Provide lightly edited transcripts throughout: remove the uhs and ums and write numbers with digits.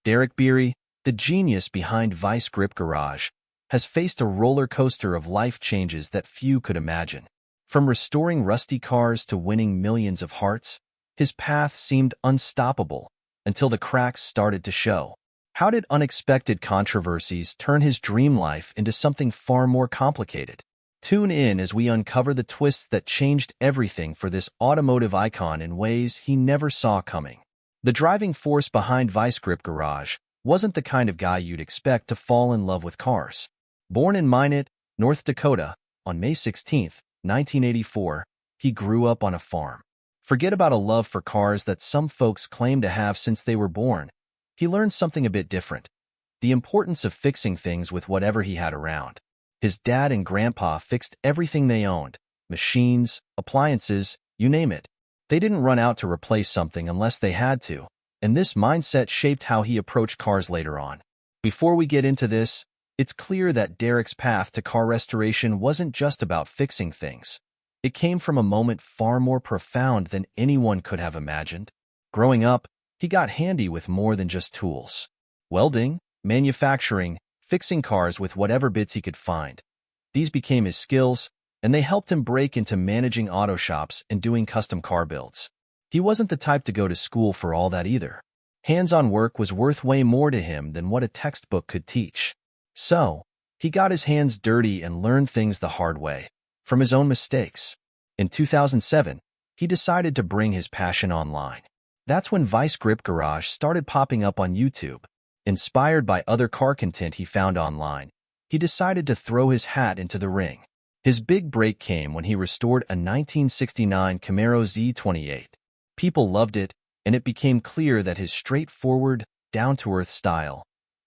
Derek Bieri, the genius behind Vice Grip Garage, has faced a roller coaster of life changes that few could imagine. From restoring rusty cars to winning millions of hearts, his path seemed unstoppable until the cracks started to show. How did unexpected controversies turn his dream life into something far more complicated? Tune in as we uncover the twists that changed everything for this automotive icon in ways he never saw coming. The driving force behind Vice Grip Garage wasn't the kind of guy you'd expect to fall in love with cars. Born in Minot, North Dakota, on May 16, 1984, he grew up on a farm. Forget about a love for cars that some folks claim to have since they were born. He learned something a bit different: the importance of fixing things with whatever he had around. His dad and grandpa fixed everything they owned: machines, appliances, you name it. They didn't run out to replace something unless they had to, and this mindset shaped how he approached cars later on. Before we get into this, it's clear that Derek's path to car restoration wasn't just about fixing things. It came from a moment far more profound than anyone could have imagined. Growing up, he got handy with more than just tools. Welding, manufacturing, fixing cars with whatever bits he could find. These became his skills, and they helped him break into managing auto shops and doing custom car builds. He wasn't the type to go to school for all that either. Hands-on work was worth way more to him than what a textbook could teach. So, he got his hands dirty and learned things the hard way, from his own mistakes. In 2007, he decided to bring his passion online. That's when Vice Grip Garage started popping up on YouTube. Inspired by other car content he found online, he decided to throw his hat into the ring. His big break came when he restored a 1969 Camaro Z28. People loved it, and it became clear that his straightforward, down-to-earth style,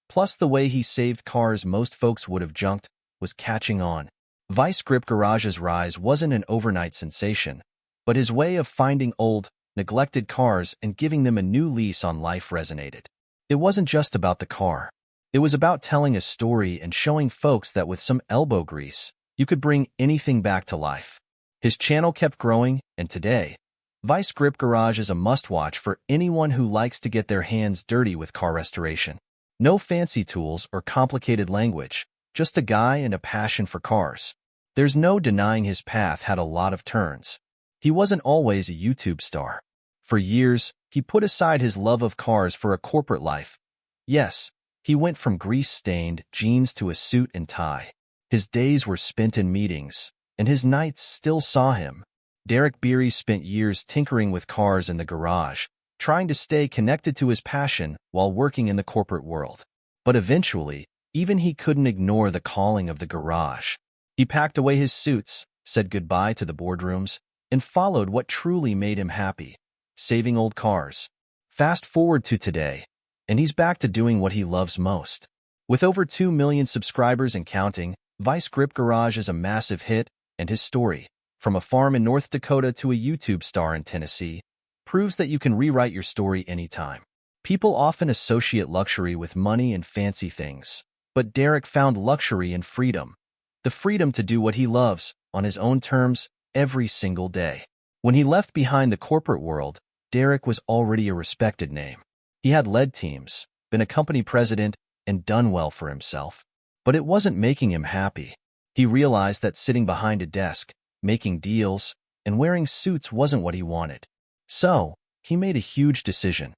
plus the way he saved cars most folks would have junked, was catching on. Vice Grip Garage's rise wasn't an overnight sensation, but his way of finding old, neglected cars and giving them a new lease on life resonated. It wasn't just about the car. It was about telling a story and showing folks that with some elbow grease, you could bring anything back to life. His channel kept growing, and today, Vice Grip Garage is a must-watch for anyone who likes to get their hands dirty with car restoration. No fancy tools or complicated language, just a guy and a passion for cars. There's no denying his path had a lot of turns. He wasn't always a YouTube star. For years, he put aside his love of cars for a corporate life. Yes, he went from grease-stained jeans to a suit and tie. His days were spent in meetings, and his nights still saw him. Derek Bieri spent years tinkering with cars in the garage, trying to stay connected to his passion while working in the corporate world. But eventually, even he couldn't ignore the calling of the garage. He packed away his suits, said goodbye to the boardrooms, and followed what truly made him happy: saving old cars. Fast forward to today, and he's back to doing what he loves most. With over 2 million subscribers and counting, Vice Grip Garage is a massive hit, and his story, from a farm in North Dakota to a YouTube star in Tennessee, proves that you can rewrite your story anytime. People often associate luxury with money and fancy things, but Derek found luxury in freedom. The freedom to do what he loves, on his own terms, every single day. When he left behind the corporate world, Derek was already a respected name. He had led teams, been a company president, and done well for himself. But it wasn't making him happy. He realized that sitting behind a desk, making deals, and wearing suits wasn't what he wanted. So, he made a huge decision.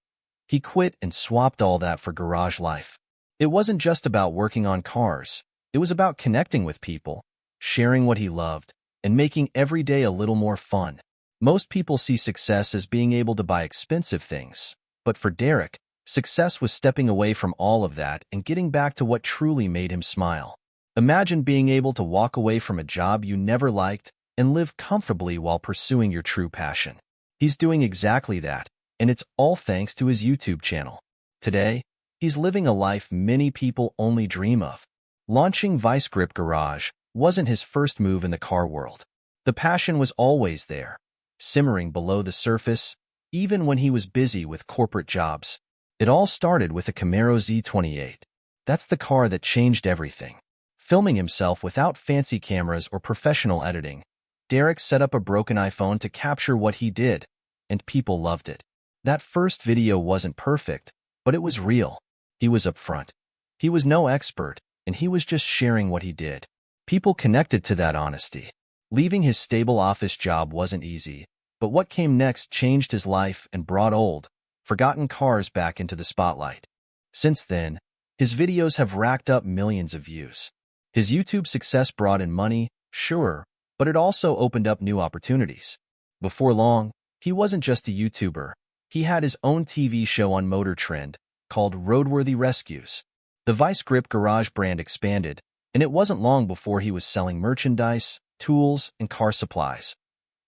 He quit and swapped all that for garage life. It wasn't just about working on cars. It was about connecting with people, sharing what he loved, and making every day a little more fun. Most people see success as being able to buy expensive things, but for Derek, success was stepping away from all of that and getting back to what truly made him smile. Imagine being able to walk away from a job you never liked and live comfortably while pursuing your true passion. He's doing exactly that, and it's all thanks to his YouTube channel. Today, he's living a life many people only dream of. Launching Vice Grip Garage wasn't his first move in the car world. The passion was always there, simmering below the surface, even when he was busy with corporate jobs. It all started with a Camaro Z28. That's the car that changed everything. Filming himself without fancy cameras or professional editing, Derek set up a broken iPhone to capture what he did, and people loved it. That first video wasn't perfect, but it was real. He was upfront. He was no expert, and he was just sharing what he did. People connected to that honesty. Leaving his stable office job wasn't easy, but what came next changed his life and brought old, forgotten cars back into the spotlight. Since then, his videos have racked up millions of views. His YouTube success brought in money, sure, but it also opened up new opportunities. Before long, he wasn't just a YouTuber. He had his own TV show on Motor Trend called Roadworthy Rescues. The Vice Grip Garage brand expanded, and it wasn't long before he was selling merchandise, tools, and car supplies,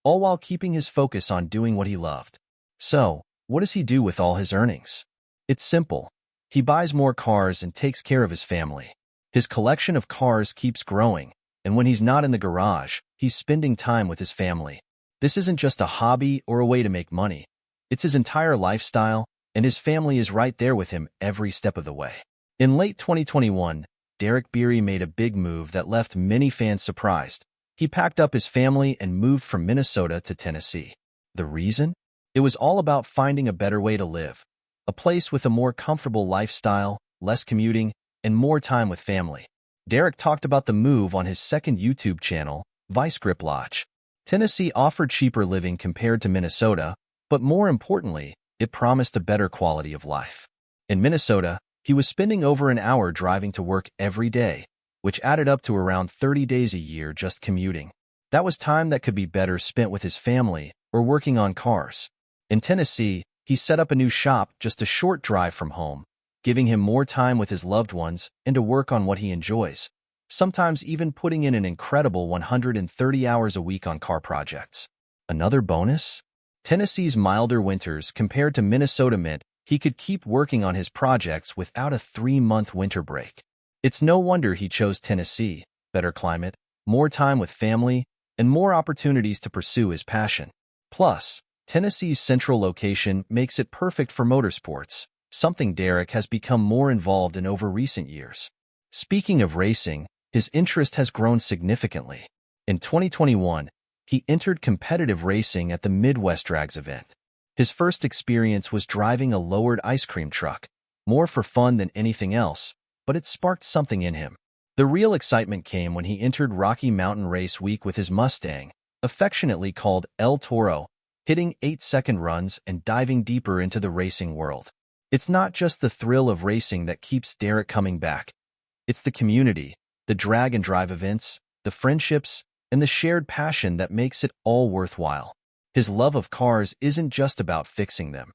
all while keeping his focus on doing what he loved. So, what does he do with all his earnings? It's simple. He buys more cars and takes care of his family. His collection of cars keeps growing, and when he's not in the garage, he's spending time with his family. This isn't just a hobby or a way to make money. It's his entire lifestyle, and his family is right there with him every step of the way. In late 2021, Bieri made a big move that left many fans surprised. He packed up his family and moved from Minnesota to Tennessee. The reason? It was all about finding a better way to live, a place with a more comfortable lifestyle, less commuting, and more time with family. Derek talked about the move on his second YouTube channel, Vice Grip Lodge. Tennessee offered cheaper living compared to Minnesota, but more importantly, it promised a better quality of life. In Minnesota, he was spending over an hour driving to work every day, which added up to around 30 days a year just commuting. That was time that could be better spent with his family or working on cars. In Tennessee, he set up a new shop just a short drive from home, giving him more time with his loved ones and to work on what he enjoys, sometimes even putting in an incredible 130 hours a week on car projects. Another bonus? Tennessee's milder winters compared to Minnesota meant he could keep working on his projects without a 3-month winter break. It's no wonder he chose Tennessee: better climate, more time with family, and more opportunities to pursue his passion. Plus, Tennessee's central location makes it perfect for motorsports, something Derek has become more involved in over recent years. Speaking of racing, his interest has grown significantly. In 2021, he entered competitive racing at the Midwest Drags event. His first experience was driving a lowered ice cream truck, more for fun than anything else, but it sparked something in him. The real excitement came when he entered Rocky Mountain Race Week with his Mustang, affectionately called El Toro, hitting 8-second runs and diving deeper into the racing world. It's not just the thrill of racing that keeps Derek coming back. It's the community, the drag and drive events, the friendships, and the shared passion that makes it all worthwhile. His love of cars isn't just about fixing them.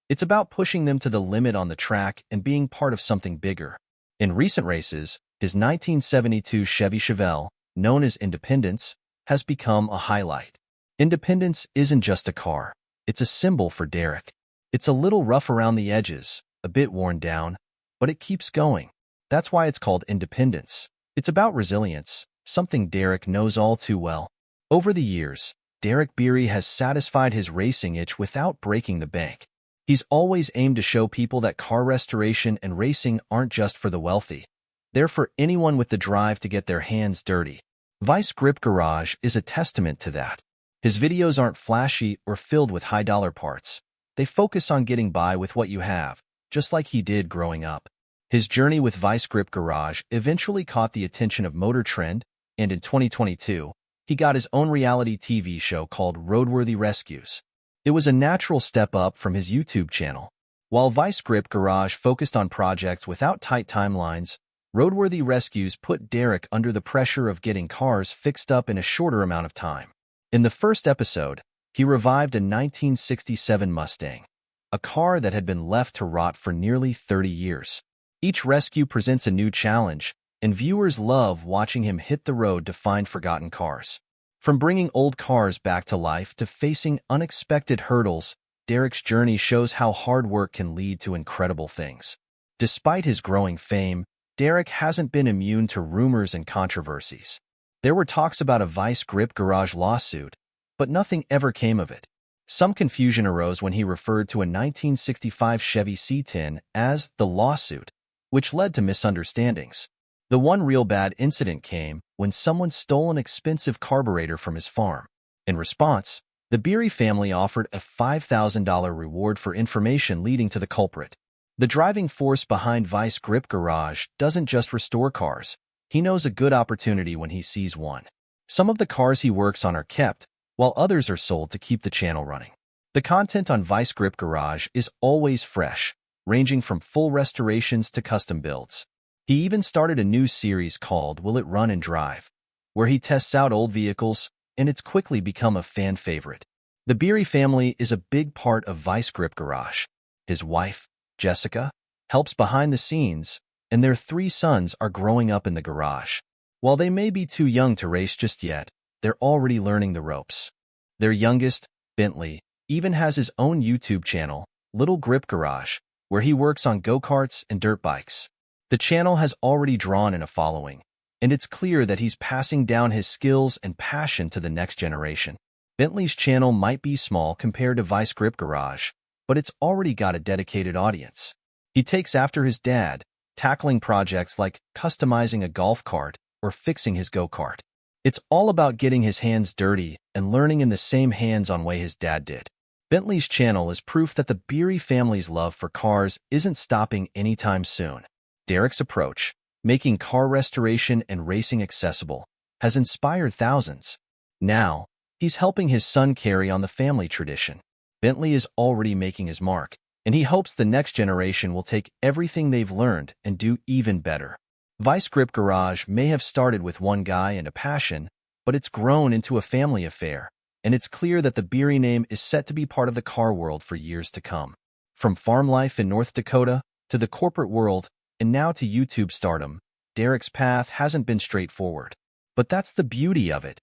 It's about pushing them to the limit on the track and being part of something bigger. In recent races, his 1972 Chevy Chevelle, known as Independence, has become a highlight. Independence isn't just a car. It's a symbol for Derek. It's a little rough around the edges, a bit worn down, but it keeps going. That's why it's called Independence. It's about resilience, something Derek knows all too well. Over the years, Derek Bieri has satisfied his racing itch without breaking the bank. He's always aimed to show people that car restoration and racing aren't just for the wealthy. They're for anyone with the drive to get their hands dirty. Vice Grip Garage is a testament to that. His videos aren't flashy or filled with high-dollar parts. They focus on getting by with what you have, just like he did growing up. His journey with Vice Grip Garage eventually caught the attention of Motor Trend, and in 2022, he got his own reality TV show called Roadworthy Rescues. It was a natural step up from his YouTube channel. While Vice Grip Garage focused on projects without tight timelines, Roadworthy Rescues put Derek under the pressure of getting cars fixed up in a shorter amount of time. In the first episode, he revived a 1967 Mustang, a car that had been left to rot for nearly 30 years. Each rescue presents a new challenge, and viewers love watching him hit the road to find forgotten cars. From bringing old cars back to life to facing unexpected hurdles, Derek's journey shows how hard work can lead to incredible things. Despite his growing fame, Derek hasn't been immune to rumors and controversies. There were talks about a Vice Grip Garage lawsuit, but nothing ever came of it. Some confusion arose when he referred to a 1965 Chevy C10 as the lawsuit, which led to misunderstandings. The one real bad incident came when someone stole an expensive carburetor from his farm. In response, the Bieri family offered a $5,000 reward for information leading to the culprit. The driving force behind Vice Grip Garage doesn't just restore cars. He knows a good opportunity when he sees one. Some of the cars he works on are kept, while others are sold to keep the channel running. The content on Vice Grip Garage is always fresh, ranging from full restorations to custom builds. He even started a new series called Will It Run and Drive, where he tests out old vehicles, and it's quickly become a fan favorite. The Bieri family is a big part of Vice Grip Garage. His wife, Jessica, helps behind the scenes, and their 3 sons are growing up in the garage. While they may be too young to race just yet, they're already learning the ropes. Their youngest, Bentley, even has his own YouTube channel, Little Grip Garage, where he works on go-karts and dirt bikes. The channel has already drawn in a following, and it's clear that he's passing down his skills and passion to the next generation. Bentley's channel might be small compared to Vice Grip Garage, but it's already got a dedicated audience. He takes after his dad, tackling projects like customizing a golf cart or fixing his go-kart. It's all about getting his hands dirty and learning in the same hands-on way his dad did. Bentley's channel is proof that the Bieri family's love for cars isn't stopping anytime soon. Derek's approach, making car restoration and racing accessible, has inspired thousands. Now, he's helping his son carry on the family tradition. Bentley is already making his mark, and he hopes the next generation will take everything they've learned and do even better. Vice Grip Garage may have started with one guy and a passion, but it's grown into a family affair, and it's clear that the Bieri name is set to be part of the car world for years to come. From farm life in North Dakota to the corporate world, and now to YouTube stardom, Derek's path hasn't been straightforward. But that's the beauty of it.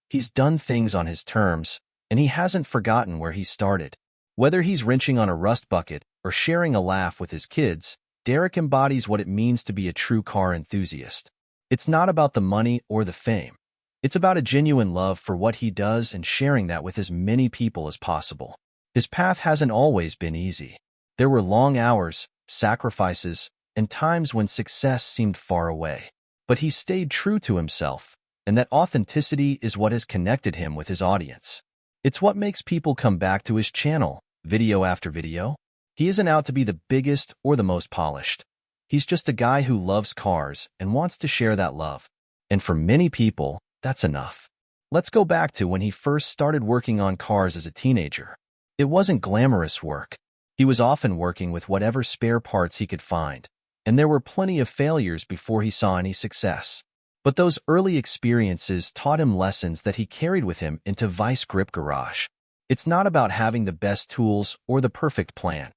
He's done things on his terms, and he hasn't forgotten where he started. Whether he's wrenching on a rust bucket or sharing a laugh with his kids, Derek embodies what it means to be a true car enthusiast. It's not about the money or the fame. It's about a genuine love for what he does and sharing that with as many people as possible. His path hasn't always been easy. There were long hours, sacrifices, and times when success seemed far away. But he stayed true to himself, and that authenticity is what has connected him with his audience. It's what makes people come back to his channel, video after video. He isn't out to be the biggest or the most polished. He's just a guy who loves cars and wants to share that love. And for many people, that's enough. Let's go back to when he first started working on cars as a teenager. It wasn't glamorous work. He was often working with whatever spare parts he could find, and there were plenty of failures before he saw any success. But those early experiences taught him lessons that he carried with him into Vice Grip Garage. It's not about having the best tools or the perfect plan.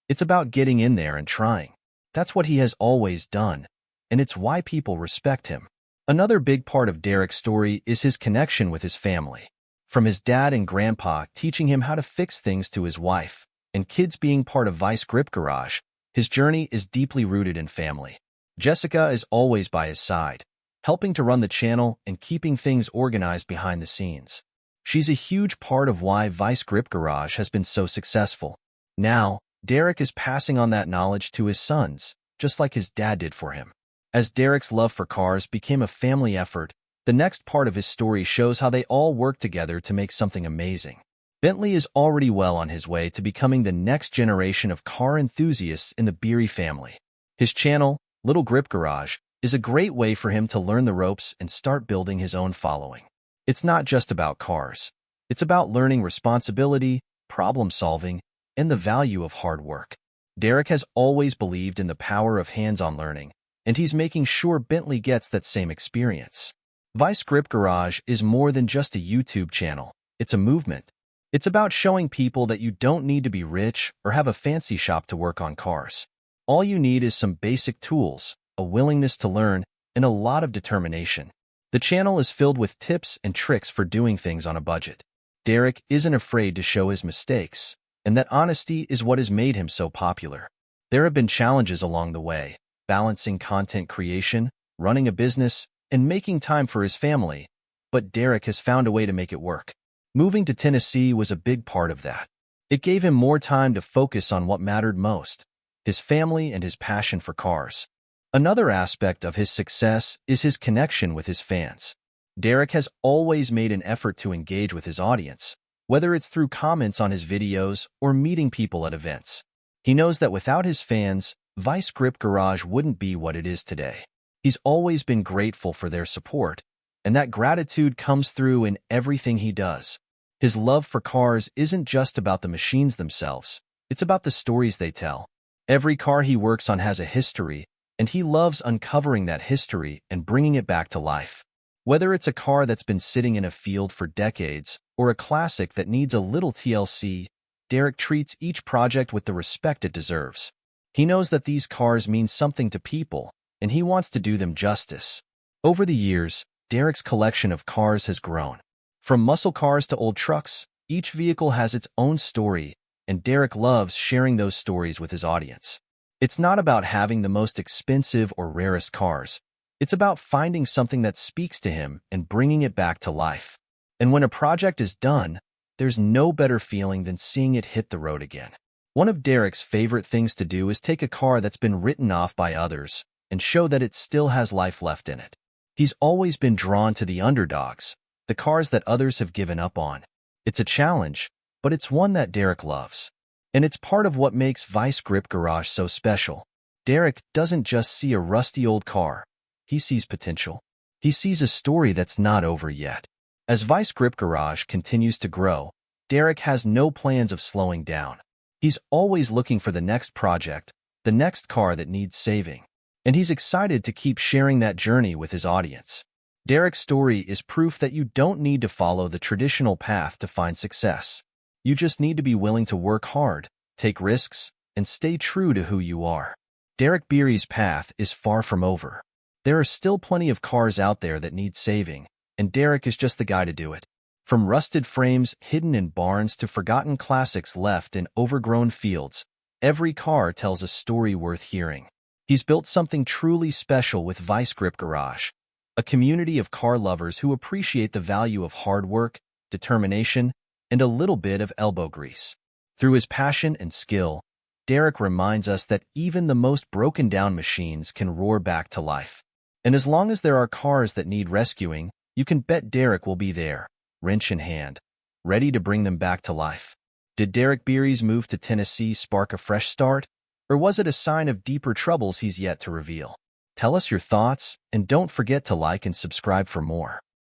It's about getting in there and trying. That's what he has always done, and it's why people respect him. Another big part of Derek's story is his connection with his family. From his dad and grandpa teaching him how to fix things to his wife, and kids being part of Vice Grip Garage, his journey is deeply rooted in family. Jessica is always by his side, helping to run the channel and keeping things organized behind the scenes. She's a huge part of why Vice Grip Garage has been so successful. Now, Derek is passing on that knowledge to his sons, just like his dad did for him. As Derek's love for cars became a family effort, the next part of his story shows how they all work together to make something amazing. Bentley is already well on his way to becoming the next generation of car enthusiasts in the Bieri family. His channel, Little Grip Garage, is a great way for him to learn the ropes and start building his own following. It's not just about cars. It's about learning responsibility, problem-solving, and the value of hard work. Derek has always believed in the power of hands-on learning, and he's making sure Bentley gets that same experience. Vice Grip Garage is more than just a YouTube channel. It's a movement. It's about showing people that you don't need to be rich or have a fancy shop to work on cars. All you need is some basic tools, a willingness to learn, and a lot of determination. The channel is filled with tips and tricks for doing things on a budget. Derek isn't afraid to show his mistakes, and that honesty is what has made him so popular. There have been challenges along the way, balancing content creation, running a business, and making time for his family, but Derek has found a way to make it work. Moving to Tennessee was a big part of that. It gave him more time to focus on what mattered most, his family and his passion for cars. Another aspect of his success is his connection with his fans. Derek has always made an effort to engage with his audience, whether it's through comments on his videos or meeting people at events. He knows that without his fans, Vice Grip Garage wouldn't be what it is today. He's always been grateful for their support, and that gratitude comes through in everything he does. His love for cars isn't just about the machines themselves, it's about the stories they tell. Every car he works on has a history, and he loves uncovering that history and bringing it back to life. Whether it's a car that's been sitting in a field for decades or a classic that needs a little TLC, Derek treats each project with the respect it deserves. He knows that these cars mean something to people, and he wants to do them justice. Over the years, Derek's collection of cars has grown. From muscle cars to old trucks, each vehicle has its own story, and Derek loves sharing those stories with his audience. It's not about having the most expensive or rarest cars. It's about finding something that speaks to him and bringing it back to life. And when a project is done, there's no better feeling than seeing it hit the road again. One of Derek's favorite things to do is take a car that's been written off by others and show that it still has life left in it. He's always been drawn to the underdogs, the cars that others have given up on. It's a challenge, but it's one that Derek loves. And it's part of what makes Vice Grip Garage so special. Derek doesn't just see a rusty old car. He sees potential. He sees a story that's not over yet. As Vice Grip Garage continues to grow, Derek has no plans of slowing down. He's always looking for the next project, the next car that needs saving. And he's excited to keep sharing that journey with his audience. Derek's story is proof that you don't need to follow the traditional path to find success. You just need to be willing to work hard, take risks, and stay true to who you are. Derek Bieri's path is far from over. There are still plenty of cars out there that need saving, and Derek is just the guy to do it. From rusted frames hidden in barns to forgotten classics left in overgrown fields, every car tells a story worth hearing. He's built something truly special with Vice Grip Garage, a community of car lovers who appreciate the value of hard work, determination, and a little bit of elbow grease. Through his passion and skill, Derek reminds us that even the most broken-down machines can roar back to life. And as long as there are cars that need rescuing, you can bet Derek will be there, wrench in hand, ready to bring them back to life. Did Derek Bieri's move to Tennessee spark a fresh start, or was it a sign of deeper troubles he's yet to reveal? Tell us your thoughts, and don't forget to like and subscribe for more.